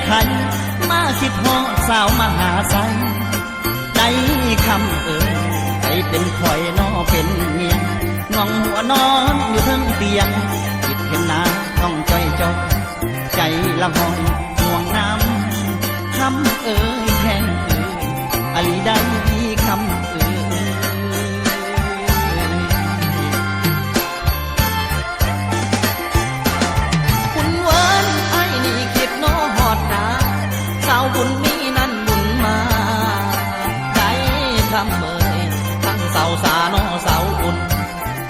ไขมาคิดฮอดสาวมหาไซได้คำใครเป็นคอยนอเป็นเมียงองหัวนอนอยู่ทั้งเตียงคิดเห็นหน้าต้องจ้อยจอยใจละหอยห่วงน้ำคำแทนอลีได้คำคุณเวิร์นไอ้นี่คิดโนหอดนาสาวบุญมีนั่นบุญมาได้คำทั้งสาวสาน้อสาวอุ่น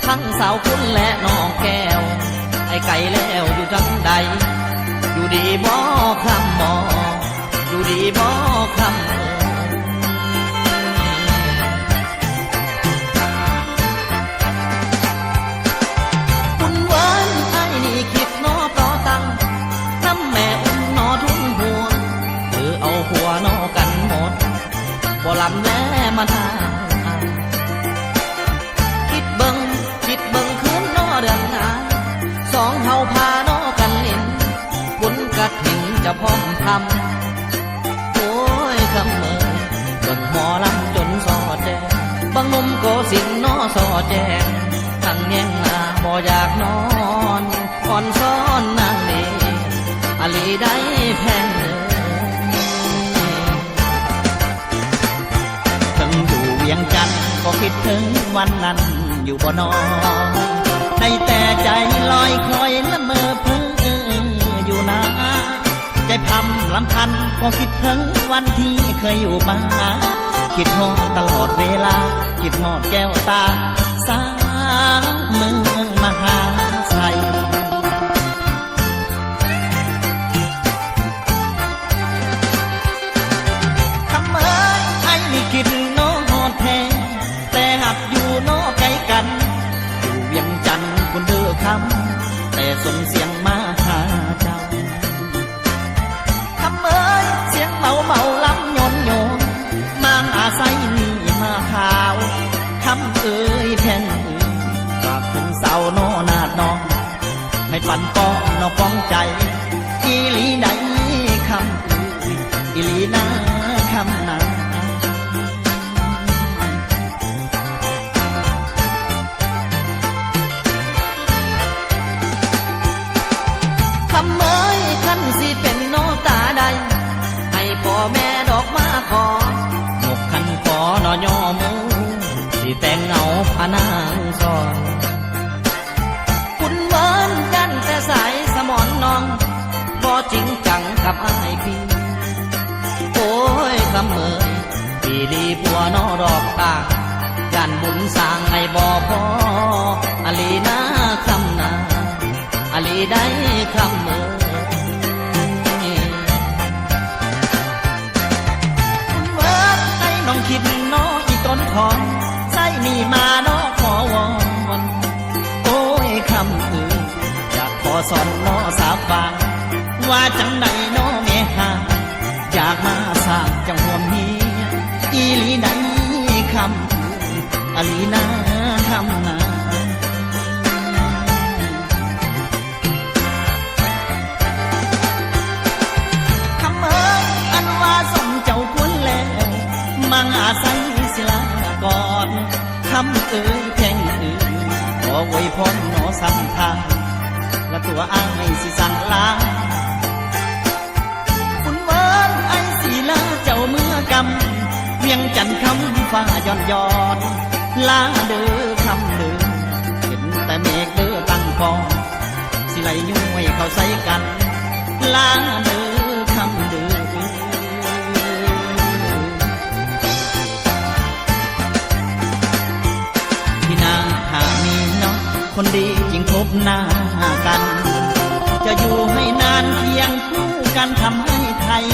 ทั้งสาวคุณและน้องแก้วไอ้ไก่แล้วอยู่จังใดอยู่ดีบ่คำบ่อยู่ดีบ่คำคุณเวิร์นไอ้นี่คิดน้อต่อตังน้ำแม่อุ่นน้อทุ่งหัวเอาหัวน้อกันหมดบ่ลำแล้มาทาคิดเบิ่งคืนน้อเดือนหน้าสองเฮาพาน้อกันเล่นบุญกฐินจะพร้อมทำโอ้ยคำเบิ่งหมอลำจนสอดแจงบางมุมโกสิงน้อสอดแจงตั้งแย่งหน้าบ่อยากนอนอ่อนซ้อนนางเดอลีได้แพงเวียงจันทร์ก็คิดถึงวันนั้นอยู่บ่นอนได้แต่ใจลอยคอยละเมอเพ้ออยู่นะใจพำลำพันก็คิดถึงวันที่เคยอยู่มาคิดฮอดตลอดเวลาคิดฮอดแก้วตาสาวเมืองมหาไซทำไมไอ้นี่คิดอยู่เวียงจันทร์คุณเดือคำแต่ส่งเสียงมาหาเจ้าทำเสียงเมาลำโยนมาอาศัยนี่มาข่าวทำแทนฝากถึงสาวโนนาดน้องให้ปันป้องนอป้องใจอีหลีใดคำอีหลีนาคำนาขันสิเป็นโนตาใดให้พ่อแม่ดอกมาขอนกขันขอนอย่อมูสิแต่งเงาพานางซอนคุณเวิร์นกันแต่สายสมอนน้องบ่จริงจังกับไอ้พี่โอ้ยคำพี่ดีปัวนอดอกตายันบุญสร้างให้บ่พออลีนาคำนาอลีได้คำน้องคิดน้ออีต้นขอนใส่นี่มาน้อขอวอนโอ้ยคำอยากขอสอนน้อสาบานว่าจังใดน้อแม่หาอยากมาสร้างจังหวะนี้อีหลีใดคำอลีนาคำนามังอาศัยศิลากรคำแข่งขอไว้พรหนอสัมทาและตัวอ้ายสิสั่งลาคุณเวิร์นไอ้ศิลาเจ้าเมื่อกำเวียงจันทร์คำฟ้าย้อนลาเด้อคำเด้อเห็นแต่เมฆเด้อตั้งกองสิไหลยุ่ยเข้าใส่กันลาเด้อคำเด้อคนดียิ่งพบหน้ากันจะอยู่ให้นานเคียงคู่กันทำให้ไทย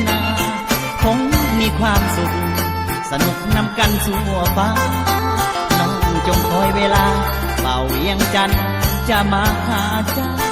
นาคงมีความสุขสนุกนำกันสู่ฟ้าน้องจงคอยเวลาเป่าเวียงจันทร์จะมาหาเจ้า